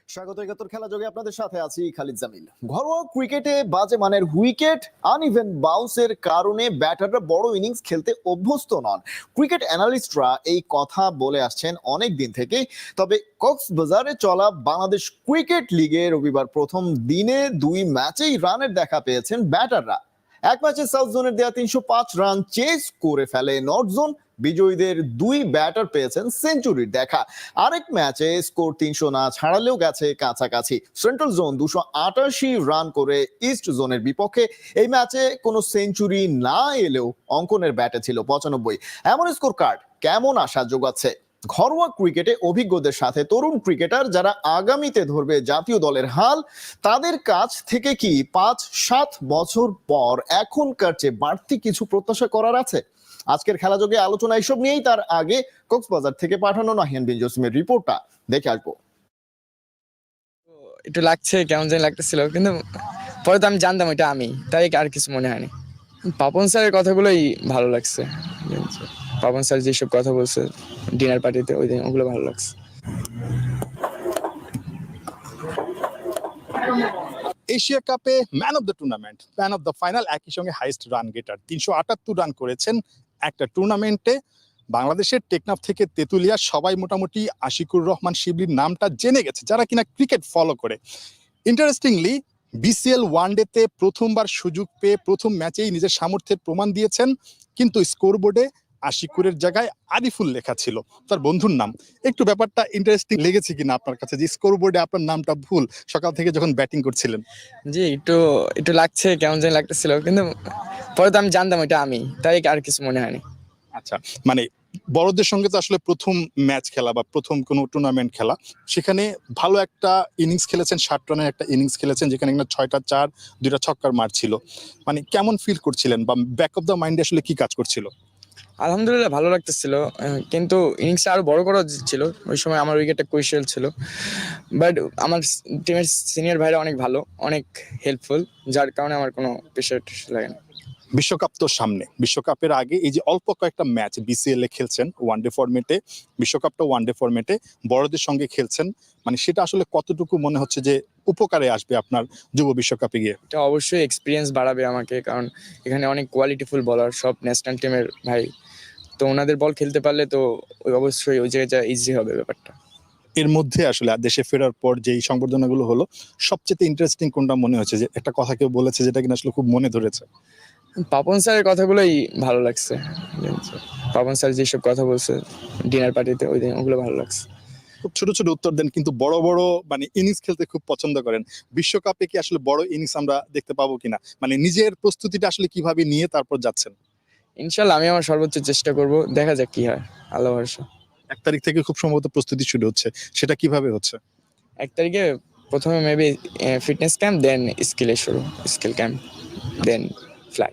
স্বাগত একাত্তর খেলা যোগে আপনাদের সাথে আছি খালিদ জামিল। ঘরোয়া ক্রিকেটে বাজে মানের উইকেট, আনইভেন বাউন্সের কারণে ব্যাটাররা বড় ইনিংস খেলতে অভ্যস্ত নন। ক্রিকেট অ্যানালিস্টরা এই কথা বলে আসছেন অনেক দিন থেকে। তবে কক্সবাজারে চলা বাংলাদেশ ক্রিকেট লিগে রবিবার প্রথম দিনে 2 ম্যাচেই রানের দেখা পেয়েছেন ব্যাটাররা। এক ম্যাচে সাউথ জোনের দেয়া 305 রান চেস করে ফেলে নর্থ জোন। বিজয়ীদের 2 ব্যাটার পেয়েছেন সেঞ্চুরির দেখা। আরেক ম্যাচে স্কোর 300 না ছাড়ালেও গেছে কাছাকাছি। সেন্ট্রাল জোন 288 রান করে ইস্ট জোনের বিপক্ষে। এই ম্যাচে কোনো সেঞ্চুরি না এলেও অঙ্কনের ব্যাটে ছিল 95। এমন স্কোর কার্ড কেমন আশা যোগাচ্ছে ঘরোয়া ক্রিকেটে অভিজ্ঞদের সাথে তরুণ ক্রিকেটার যারা আগামীতে ধরবে জাতীয় দলের হাল? তাদের কাছ থেকে কি 5-7 বছর পর এখনকার চেয়ে বাড়তি কিছু প্রত্যাশা করার আছে? আজকের খেলাযোগে আলোচনা এসব নিয়েই। তার আগে কক্সবাজার থেকে পাঠানো নাহিয়ান বিন জসিমের রিপোর্টটা দেখে আসবো। একটু লাগছে, কেমন জানি লাগতেছিল, কিন্তু পরে তো আমি জানতাম এটা আমি, তাই আর কিছু মনে হয়নি। পাপন স্যারের কথাগুলোই ভালো লাগছে। পাপন স্যার যেসব কথা বলছে ডিনার পার্টিতে, ওই দিন ওগুলো ভালো লাগছে। এশিয়া কাপে man of the tournament, man of the final, একই সঙ্গে হাইস্ট রান গেটার 378 রান করেছেন একটা টুর্নামেন্টে। বাংলাদেশের টেকনাফ থেকে তেতুলিয়া সবাই মোটামুটি আশিকুর রহমান শিবলির নামটা জেনে গেছে যারা কিনা ক্রিকেট ফলো করে। ইন্টারেস্টিংলি বিসিএল ওয়ানডেতে প্রথমবার সুযোগ পেয়ে প্রথম ম্যাচেই নিজের সামর্থ্যের প্রমাণ দিয়েছেন, কিন্তু স্কোরবোর্ডে আশিকুরের জায়গায় আরিফুল লেখা ছিল, তার বন্ধুর নাম। একটু ব্যাপারটা ইন্টারেস্টিং লেগেছে কিনা আপনার কাছে যে স্কোরবোর্ডে আপনার নামটা ভুল সকাল থেকে যখন ব্যাটিং করছিলেন? জি, একটু একটু লাগছে, কেমন জানি লাগতেছিল, কিন্তু পরে তো আমি জানতাম এটা আমি, তাই আর কিছু মনে হয়নি। আচ্ছা, মানে বড়দের সঙ্গে তো আসলে প্রথম ম্যাচ খেলা বা প্রথম কোনো টুর্নামেন্ট খেলা, সেখানে ভালো একটা ইনিংস খেলেছেন, 60 রানের একটা ইনিংস খেলেছেন যেখানে কিনা 6টা 4 2টা ছক্কার মার ছিল। মানে কেমন ফিল করছিলেন বা ব্যাক অফ দ্য মাইন্ডে আসলে কি কাজ করছিল? আলহামদুলিল্লাহ ভালো লাগতেছিল, কিন্তু ইনিংসটা আরো বড় করা উচিত ছিল। ওই সময় আমার উইকেটটা ক্রুশিয়াল ছিল, বাট আমার টিমের সিনিয়র ভাইরা অনেক ভালো, অনেক হেল্পফুল, যার কারণে আমার কোনো প্রেশার লাগে না। বিশ্বকাপ তো সামনে, বিশ্বকাপের আগে এই যে অল্প কয়েকটা ম্যাচ বিসিএল এ খেলছেন ওয়ানডে ফরম্যাটে, বিশ্বকাপটা ওয়ানডে ফরম্যাটে বড়দের সঙ্গে খেলছেন, মানে সেটা আসলে কতটুকু মনে হচ্ছে যে উপকারে আসবে আপনার যুব বিশ্বকাপে গিয়ে? এটা অবশ্যই এক্সপিরিয়েন্স বাড়াবে আমাকে, কারণ এখানে অনেক কোয়ালিটিফুল বলার, সব ন্যাশনাল টিমের ভাই, তো ওনাদের বল খেলতে পারলে তো অবশ্যই ওই জায়গাটা ইজি হবে ব্যাপারটা। এর মধ্যে আসলে দেশে ফেরার পর যেই সংবর্ধনাগুলো হলো, সবচেয়ে ইন্টারেস্টিং কোনটা মনে হচ্ছে? যে একটা কথা কেউ বলেছে যেটা কিনা আসলে খুব মনে ধরেছে? পাপন স্যারের কথাগুলোই ভালো লাগছে। পাপন স্যার যেসব কথা বলছে ডিনার পার্টিতে, ওই দিন ওগুলো ভালো লাগছে। খুব ছোট ছোট উত্তর দেন, কিন্তু বড় বড় মানে ইনিংস খেলতে খুব পছন্দ করেন। বিশ্বকাপে কি আসলে বড় ইনিংস আমরা দেখতে পাবো কিনা, মানে নিজের প্রস্তুতিটা আসলে কিভাবে নিয়ে তারপর যাচ্ছেন? ইনশাল্লাহ আমি আমার সর্বোচ্চ চেষ্টা করব, দেখা যাক কি হয়, আল্লাহ ভরসা। 1 তারিখ থেকে খুব সম্ভবত প্রস্তুতি শুরু হচ্ছে, সেটা কিভাবে হচ্ছে? 1 তারিখে প্রথমে মেবি ফিটনেস ক্যাম্প, দেন স্কিল ক্যাম্প, দেন ফ্লাই।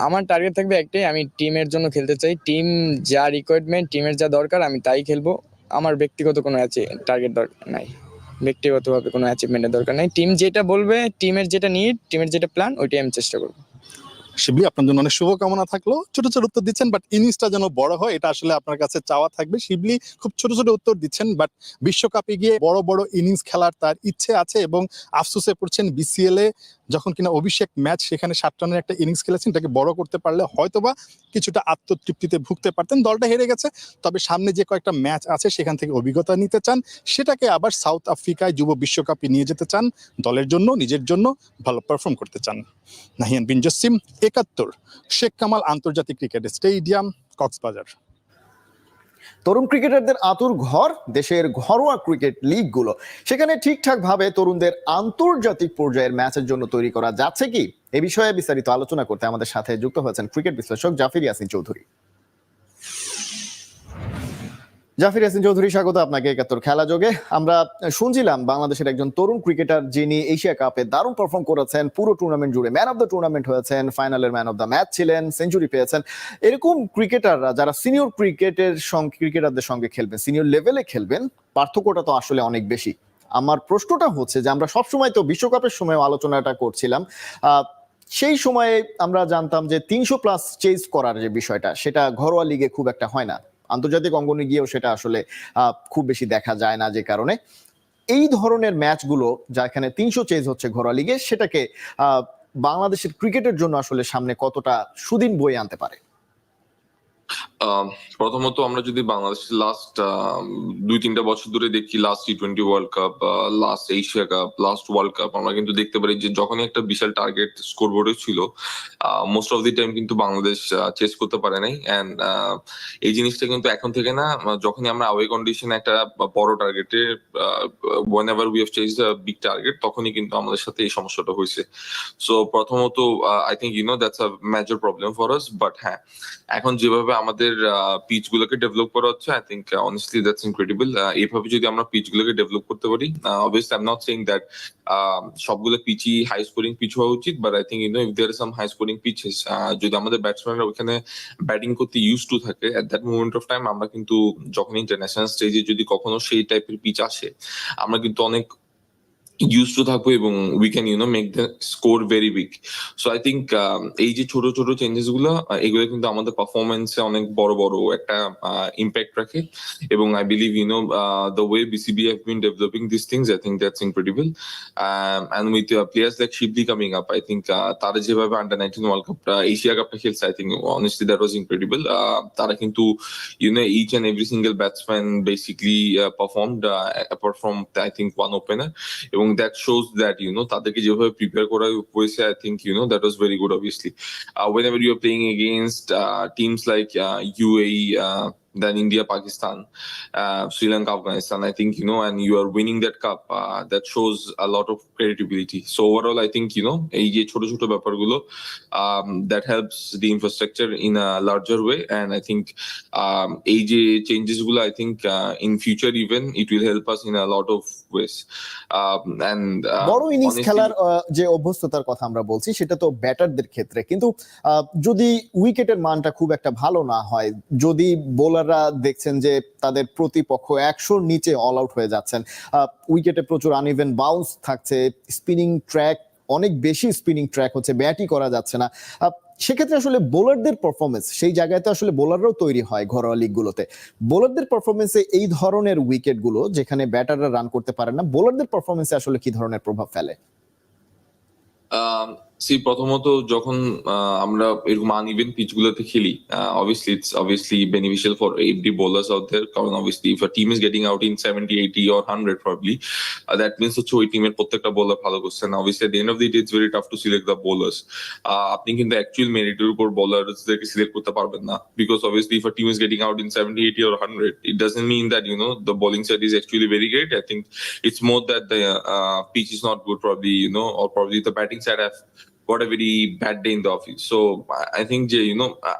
আমার টার্গেট থাকবে একটাই, আমি টিমের জন্য খেলতে চাই। টিম যা রিকোয়ারমেন্ট, টিমের যা দরকার আমি তাই খেলবো। আমার ব্যক্তিগত কোনো টার্গেট দরকার নাই, ব্যক্তিগতভাবে কোনো অ্যাচিভমেন্টের দরকার নাই। টিম যেটা বলবে, টিমের যেটা নিড, টিমের যেটা প্ল্যান, ওইটাই আমি চেষ্টা করবো। শিবলি, আপনার জন্য অনেক শুভকামনা থাকলো। ছোট ছোট উত্তর দিচ্ছেন, বাট ইনিংসটা যেন বড় হয়, এটা আসলে আপনার কাছে চাওয়া থাকবে। শিবলি খুব ছোট ছোট উত্তর দিচ্ছেন, বাট বিশ্বকাপে গিয়ে বড় বড় ইনিংস খেলার তার ইচ্ছে আছে এবং আফসোসে পড়ছেন বিসিএল এ যখন কিনা অভিষেক ম্যাচ, সেখানে 7 রানের একটা ইনিংস খেলেছেন, এটাকে বড় করতে পারলে হয়তোবা কিছুটা আত্মতৃপ্তিতে ভুগতে পারতেন। দলটা হেরে গেছে, তবে সামনে যে কয়েকটা ম্যাচ আছে সেখান থেকে অভিজ্ঞতা নিতে চান, সেটাকে আবার সাউথ আফ্রিকায় যুব বিশ্বকাপে নিয়ে যেতে চান, দলের জন্য, নিজের জন্য ভালো পারফর্ম করতে চান। নাহিয়ান বিন জসিম, 71, শেখ কামাল আন্তর্জাতিক ক্রিকেট স্টেডিয়াম, কক্সবাজার। তরুণ ক্রিকেটারদের আতুর ঘর দেশের ঘরোয়া ক্রিকেট লিগগুলো, সেখানে ঠিকঠাক ভাবে তরুণদের আন্তর্জাতিক পর্যায়ের ম্যাচের জন্য তৈরি করা যাচ্ছে কি, এ বিষয়ে বিস্তারিত আলোচনা করতে আমাদের সাথে যুক্ত হয়েছেন ক্রিকেট বিশ্লেষক জাফর ইয়াসিন চৌধুরী। জাফর ইয়াসিন চৌধুরী, স্বাগত আপনাকে একাত্তর খেলা যোগে। আমরা শুনছিলাম বাংলাদেশের একজন তরুণ ক্রিকেটার যিনি এশিয়া কাপে দারুণ পারফর্ম করেছেন, পুরো টুর্নামেন্ট জুড়ে ম্যান অফ দ্য টুর্নামেন্ট হয়েছেন, ফাইনালের ম্যান অফ দ্য ম্যাচ ছিলেন, সেঞ্চুরি পেয়েছেন। এরকম ক্রিকেটাররা যারা সিনিয়র ক্রিকেটারদের সঙ্গে খেলবেন, সিনিয়র লেভেলে খেলবেন, পার্থক্যটা তো আসলে অনেক বেশি। আমার প্রশ্নটা হচ্ছে যে আমরা সবসময় তো বিশ্বকাপের সময় আলোচনাটা করছিলাম, সেই সময়ে আমরা জানতাম যে 300+ চেজ করার যে বিষয়টা, সেটা ঘরোয়া লিগে খুব একটা হয় না, আন্তর্জাতিক অঙ্গনে গিয়েও সেটা আসলে খুব বেশি দেখা যায় না। যে কারণে এই ধরনের ম্যাচগুলো যা এখানে 300 চেজ হচ্ছে ঘরোয়া লিগে, সেটাকে বাংলাদেশের ক্রিকেটের জন্য আসলে সামনে কতটা সুদিন বয়ে আনতে পারে? প্রথমত আমরা যদি বাংলাদেশের লাস্ট 2-3টা বছর ধরে দেখি, লাস্ট টি-20 world cup, last Asia cup, last world cup, আমরা কিন্তু দেখতে পারি যে যখনই একটা বিশাল টার্গেট স্কোরবোর্ডে ছিল, মোস্ট অফ দি টাইম কিন্তু বাংলাদেশ চেস করতে পারে নাই। এন্ড এই জিনিসটা কিন্তু এখন থেকে না, যখনই আমরা আওয়ে কন্ডিশনে একটা বড় টার্গেটে whenever we have chased a big target, তখনই কিন্তু আমাদের সাথে এই সমস্যাটা হয়েছে। সো প্রথমত I think that's a major problem for us. But হ্যাঁ, এখন যেভাবে আমাদের পিচ গুলোকে ডেভেলপ করা হচ্ছে, I think honestly that's incredible. এইভাবে যদি আমরা পিচ গুলোকে ডেভেলপ করতে পারি, obviously I am not saying that সবগুলো পিচই হাই স্কোরিং পিচ হওয়া উচিত, but I think if there some high scoring pitches, যদি আমাদের ব্যাটসম্যানরা ওখানে ব্যাটিং করতে ইউজ টু থাকে at that moment of time, আমরা কিন্তু যখন ইন্টারন্যাশনাল স্টেজে যদি কখনো সেই টাইপের পিচ আসে, আমরা কিন্তু অনেক ইউজ টু থাকবো এবং we can make the score very big. So I think এই যে ছোট ছোট চেঞ্জেস গুলো, এগুলো কিন্তু আমাদের পারফরমেন্সে অনেক বড় বড় একটা ইম্প্যাক্ট রাখে। এবং I believe the way BCB have been developing this things, I think that's incredible. And with players like Shibli coming up, I think তারা যেভাবে আন্ডার 19 ওয়ার্ল্ড কাপটা, এশিয়া কাপটা খেলছে, I think honestly that was incredible. তারা কিন্তু each and every single batsman basically performed apart from I think one opener, এবং that shows that তাদেরকে যেভাবে প্রিপেয়ার করা হয়েছে, I think that was very good. Obviously whenever you are playing against teams like UAE, then India, Pakistan, Sri Lanka, Afghanistan, I think and you are winning that cup, that shows a lot of credibility. So overall I think এই যে ছোট ছোট ব্যাপারগুলো, that helps the infrastructure in a larger way, and I think এই যে changes গুলো, I think in future even it will help us in a lot of ways. And বড় innings honestly, খেলার যে অভ্যস্ততার কথা আমরা বলছি, সেটা তো ব্যাটারদের ক্ষেত্রে, কিন্তু যদি উইকেটের মানটা খুব একটা ভালো না হয়, যদি বোলাররা দেখছেন যে তাদের প্রতিপক্ষ 100-র নিচে অল আউট হয়ে যাচ্ছেন, উইকেটে প্রচুর আনইভেন বাউন্স থাকছে, স্পিনিং ট্র্যাক, অনেক বেশি স্পিনিং ট্র্যাক হচ্ছে, ব্যাটই করা যাচ্ছে না, সেক্ষেত্রে আসলে বোলারদের পারফরমেন্স, সেই জায়গায় তো আসলে বোলাররাও তৈরি হয় ঘরোয়া লিগগুলোতে, বোলারদের পারফরমেন্সে এই ধরনের উইকেট গুলো যেখানে ব্যাটাররা রান করতে পারে না, বোলারদের পারফরমেন্সে আসলে কি ধরনের প্রভাব ফেলে? প্রথমত যখন আমরা এরকম আনইভেন পিচ গুলোতে খেলি, obviously beneficial for every bowlers out there, কারণ obviously if a team is getting out in 70, 80 or 100 probably, that means হচ্ছে ওই টিমের প্রত্যেকটা বোলার ভালো করছে না। Obviously at the end of the day it's very tough to select the bowlers. আপনি কিন্তু অ্যাকচুয়াল মেরিটের উপর বোলারদেরকে সিলেক্ট করতে পারবেন না, because obviously if a team is getting out in 70, 80 or 100, it doesn't mean that the bowling side is actually very great. I think it's more that the pitch is not good probably, or probably the batting side have got a very bad day in the office. So I think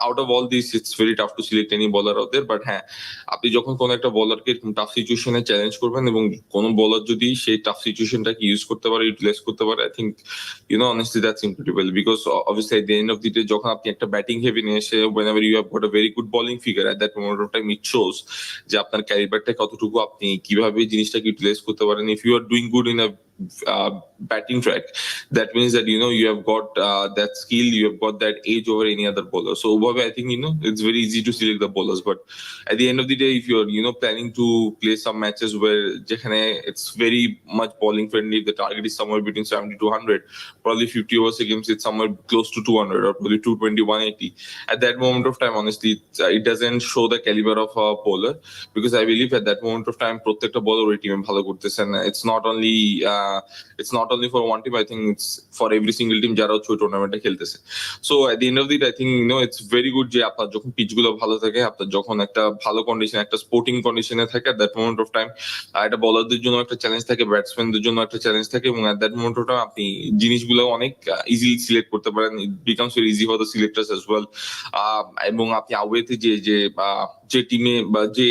out of all this it's very tough to select any bowler out there. But হ্যাঁ, আপনি যখন কোন একটা বোলারকে tough সিচুয়েশনে challenge করবেন, এবং কোন bowler যদি সেই টাফ সিচুয়েশনটাকে ইউজ করতে পারে, ইউটিলাইজ করতে পারে, I think honestly that's incredible. Because obviously at the end of the day, যখন আপনি একটা ব্যাটিং হেভি নিয়ে এসে, whenever you have got a very good bowling figure, at that moment of time it shows যে আপনার ক্যালিবারটা কতটুকু, আপনি কিভাবে জিনিসটাকে ইউটিলাইজ করতে পারেন। If you are doing good in a batting track, that means that you have got that skill, you have got that edge over any other bowler. So I think it's very easy to select the bowlers. But at the end of the day, if you're planning to play some matches where it's very much bowling friendly, the target is somewhere between 70 to 100, probably 50 overs a game, it's somewhere close to 200 or probably 220, 180. At that moment of time, honestly, it doesn't show the caliber of a bowler, because I believe at that moment of time প্রত্যেকটা bowler ওই টিমে ভালো করতেছেন। It's not only for one team, I think it's for every single team যারা হচ্ছে টুর্নামেন্টে খেলতেছে। So at the end of the day, I think it's very good যে আপনার যখন পিচ গুলো ভালো থাকে, আপনার যখন একটা ভালো কন্ডিশন, একটা স্পোর্টিং কন্ডিশনে থাকে, at that moment of time একটা বোলারদের জন্য একটা চ্যালেঞ্জ থাকে, ব্যাটসম্যানদের জন্য একটা চ্যালেঞ্জ থাকে, এবং at that moment of time আপনি জিনিসগুলো অনেক ইজিলি সিলেক্ট করতে পারেন। It becomes very easy for the selectors as well. এবং আপনি আওয়েতে যে টিমে বা যে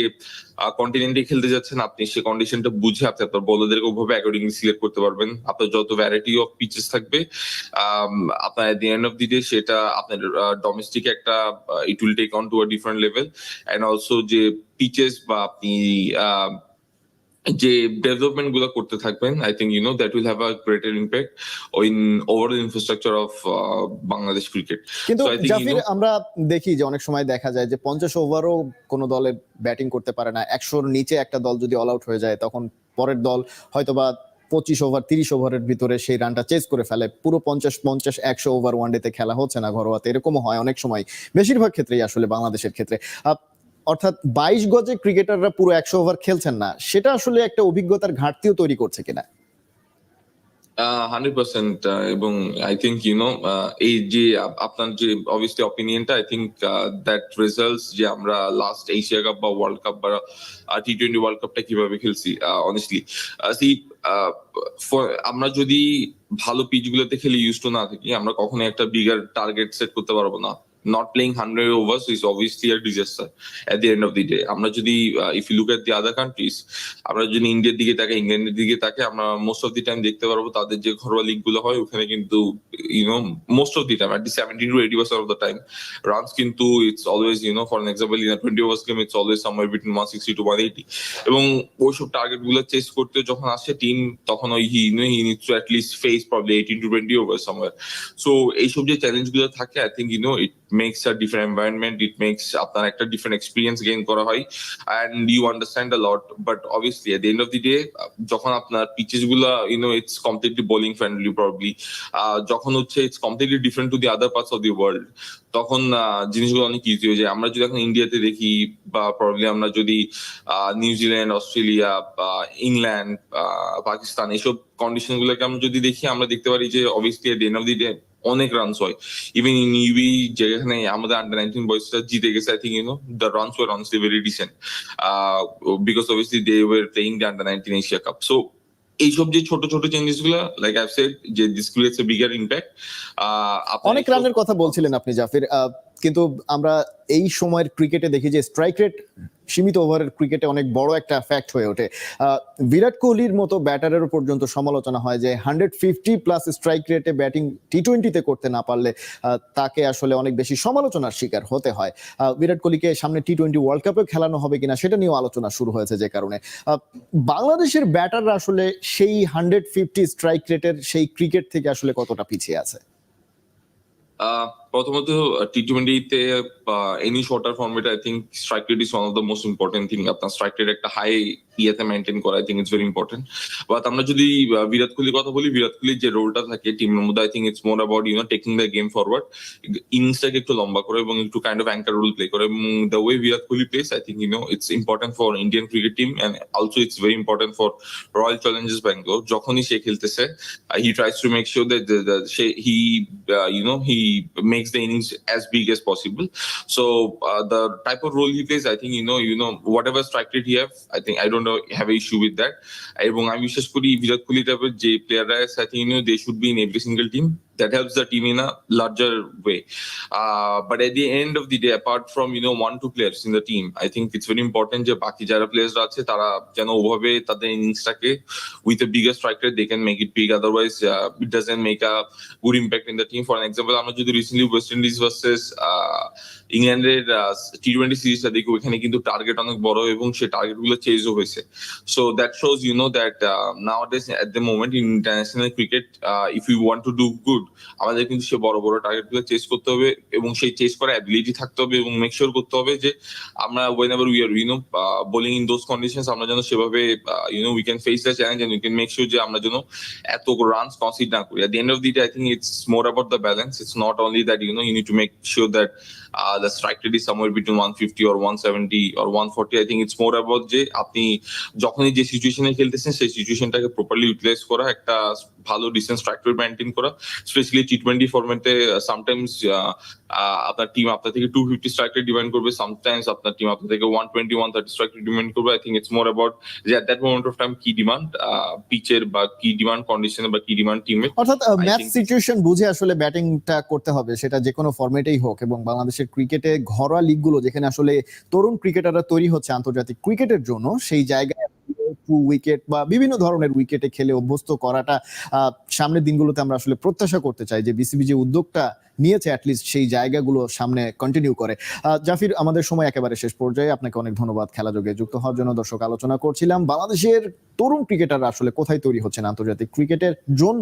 কন্টিনেন্টে খেলতে যাচ্ছেন, আপনি সেই কন্ডিশনটা বুঝে আপনি আপনার বোলারদেরকে ওভাবে অ্যাকর্ডিংলি সিলেক্ট করতে পারবেন। আপনার যত ভ্যারাইটি অফ পিচেস থাকবে, আপনার at the end of the day সেটা আপনার ডোমেস্টিক একটা it will take on to a different level. And also যে পিচেস বা আপনি যে ডেভেলপমেন্ট গুলো করতে থাকবেন, I think that will have a greater impact in overall infrastructure of Bangladesh cricket. কিন্তু So I think, জাফির, আমরা দেখি যে অনেক সময় দেখা যায় যে 50 ওভারও কোনো দলে ব্যাটিং করতে পারে না। 100-র নিচে একটা দল যদি অল আউট হয়ে যায়, তখন পরের দল হয়তোবা 25 ওভার 30 ওভারের ভিতরে সেই রানটা চেজ করে ফেলে। পুরো 50-100 ওভার ওয়ানডেতে খেলা হচ্ছে না ঘরোয়াতে, এরকমও হয় অনেক সময়, বেশিরভাগ ক্ষেত্রেই আসলে বাংলাদেশের ক্ষেত্রে। অর্থাৎ 22 গজে ক্রিকেটাররা পুরো 100 ওভার খেলছেন না, সেটা আসলে একটা অভিজ্ঞতার ঘাটতিও তৈরি করছে কিনা? 100%, এবং আই থিঙ্ক এই যে আপনার যে অবভিয়াসলি অপিনিয়নটা, আই থিঙ্ক দ্যাট রেজাল্টস যে আমরা লাস্ট এশিয়া কাপ বা ওয়ার্ল্ড কাপ বা টি20 ওয়ার্ল্ড কাপটা কিভাবে খেলছি, অনেস্টলি আমরা যদি ভালো পিচ গুলোতে খেলে ইউজ টু না থাকি, আমরা কখনোই একটা বিগার টার্গেট সেট করতে পারবো না। Not playing 100 overs is obviously a disaster at the end of the day. আমরা যদি if you look at the other countries, আমরা যদি ইন্ডিয়ার দিকে তাকাই, ইংল্যান্ডের দিকে তাকাই, আমরা মোস্ট অফ দি টাইম দেখতে পারবো তাদের যে ঘরোয়া লিগ গুলো হয় ওখানে কিন্তু most of the time at the 70 to 80% of the time runs কিন্তু it's always for an example in a 20 overs game it's always somewhere between 160 to 180, এবং ওইসব টার্গেট গুলো চেস করতে যখন আসে টিম, তখন ওই he needs to at least face probably 18 to 20 overs somewhere. So এইসব যে চ্যালেঞ্জ গুলো থাকে, I think it makes a different environment, it makes আপনার একটা different experience gain করা হয় and you understand a lot, but obviously at the end of the day যখন আপনার pitches গুলা it's completely bowling friendly probably, যখন হচ্ছে it's completely different to the other parts of the world, তখন জিনিসগুলো অনেক ইজি হয়ে যায়। আমরা যদি এখন ইন্ডিয়াতে দেখি বা প্রবাবলি আমরা যদি নিউজিল্যান্ড, অস্ট্রেলিয়া বা ইংল্যান্ড, পাকিস্তান এইসব কন্ডিশন গুলোকে আমরা যদি দেখি, আমরা দেখতে পারি যে obviously at the end of the day অনেক রানস হয়। ইভেন ইন ইউবি যেখানে আমাদের আন্ডার 19 বয়সটা জিতে গেছে, I think the runs were honestly very decent because obviously they were playing the under 19 Asia cup. So এইসব যে ছোট ছোট চেঞ্জেস গুলো, লাইক আই সেড, যে this creates a bigger impact. অনেক রানের কথা বলছিলেন আপনি জাফির, কিন্তু আমরা এই সময়ের ক্রিকেটে দেখি যে স্ট্রাইক রেট সীমিত ওভারের ক্রিকেটে অনেক বড় একটা ফ্যাক্ট হয়ে ওঠে। বিরাট কোহলির মতো ব্যাটারের পর্যন্ত সমালোচনা হয় যে 150+ স্ট্রাইক রেটে ব্যাটিং টি20তে করতে না পারলে তাকে আসলে অনেক বেশি সমালোচনার শিকার হতে হয়। বিরাট কোহলিকে সামনে টি20 ওয়ার্ল্ড কাপে খেলানো হবে কিনা সেটা নিয়েও আলোচনা শুরু হয়েছে, যে কারণে বাংলাদেশের ব্যাটাররা আসলে সেই 150 স্ট্রাইক রেটের সেই ক্রিকেট থেকে আসলে কতটা পিছিয়ে আছে? প্রথমত টি20তে এনি শর্টার ফর্মেটে I think strike rate is one of the most important thing. আপনার স্ট্রাইক রেট একটা হাই ইয়েতে মেনটেন করা, I think it's very important. But আমরা যদি বিরাট কোহলির কথা বলি, বিরাট কোহলির যে রোলটা থাকে টিমের মধ্যে, I think it's more about taking the game forward, ইনিংসটাকে একটু লম্বা করে এবং একটু kind of anchor role play করে। এবং the way Virat Kohli plays, I think it's important for Indian cricket team and also it's very important for Royal Challengers Bangalore. যখনই সে খেলতেছে, he tries to make sure that he makes the innings as big as possible. So the type of role he plays, I think whatever strike rate he have, I think I don't have an issue with that. এবং আমি বিশ্বাস করি বিরাট কোহলি টাইপের যে প্লেয়াররা আছে, I think they should be in every single team. That helps the team in a larger way. But at the end of the day, apart from 1-2 players in the team, I think it's very important যে বাকি যারা প্লেয়াররা আছে তারা যেন ওভাবে তাদের ইনিংসটাকে with a bigger strike rate they can make it big. Otherwise it doesn't make a good impact in the team. For an example, আমরা যদি রিসেন্টলি ওয়েস্ট ইন্ডিজ ভার্সেস ইংল্যান্ডের টি20 সিরিজটা দেখি, ওখানে কিন্তু টার্গেট অনেক বড় এবং সেই টার্গেট গুলো চেজও হয়েছে। So that shows that nowadays at the moment in international cricket, if you want to do good, আমাদের কিন্তু সে বড় বড় টার্গেট গুলো চেস করতে হবে এবং সেই চেস করার অ্যাবিলিটি থাকতে হবে এবং মেক শিওর করতে হবে যে আমরা whenever we are bowling in those conditions, আমরা যেন সেভাবে we can face the challenge and we can make sure যে আমরা যেন এত রানস কনসিড না করি। At the end of the day, I think it's more about the balance. It's not only that you need to make sure that the strike rate is somewhere between 150 or 170 or 140. I think it's more about যে আপনি যখনই যে সিচুয়েশনে খেলতেছেন সেই সিচুয়েশনটাকে properly utilise করা, একটা ভালো decent strike rate maintain করা। স্পেশালি টি20 ফরম্যাটে সামটাইমস আপনার টিম আপনার থেকে 250 স্ট্রাইক রেট ডিমান্ড করবে, সামটাইমস আপনার টিম আপনার থেকে 120 130 স্ট্রাইক রেট ডিমান্ড করবে। I think it's more about যে at that moment of time কি ডিমান্ড পিচের বা কি ডিমান্ড কন্ডিশনে বা কি ডিমান্ড টিমের। অর্থাৎ ম্যাচ সিচুয়েশন বুঝে আসলে ব্যাটিংটা করতে হবে, সেটা যে কোনো ফরম্যাটেই হোক। এবং বাংলাদেশের ক্রিকেটে ঘরোয়া লিগগুলো যেখানে আসলে তরুণ ক্রিকেটাররা তৈরি হচ্ছে আন্তর্জাতিক ক্রিকেটের জন্য, সেই জায়গায় ট্রু উইকেট বা বিভিন্ন ধরনের উইকেটে খেলে অভ্যস্ত করাটা সামনের দিনগুলোতে আমরা আসলে প্রত্যাশা করতে চাই যে বিসিবি যে উদ্যোগটা নিয়েছে অ্যাটলিস্ট সেই জায়গাগুলো সামনে কন্টিনিউ করে। জাফির, আমাদের সময় একেবারে শেষ পর্যায়ে, আপনাকে অনেক ধন্যবাদ খেলা যোগে যুক্ত হওয়ার জন্য। দর্শক, আলোচনা করছিলাম বাংলাদেশের তরুণ ক্রিকেটাররা আসলে কোথায় তৈরি হচ্ছেন আন্তর্জাতিক ক্রিকেটের জন্য।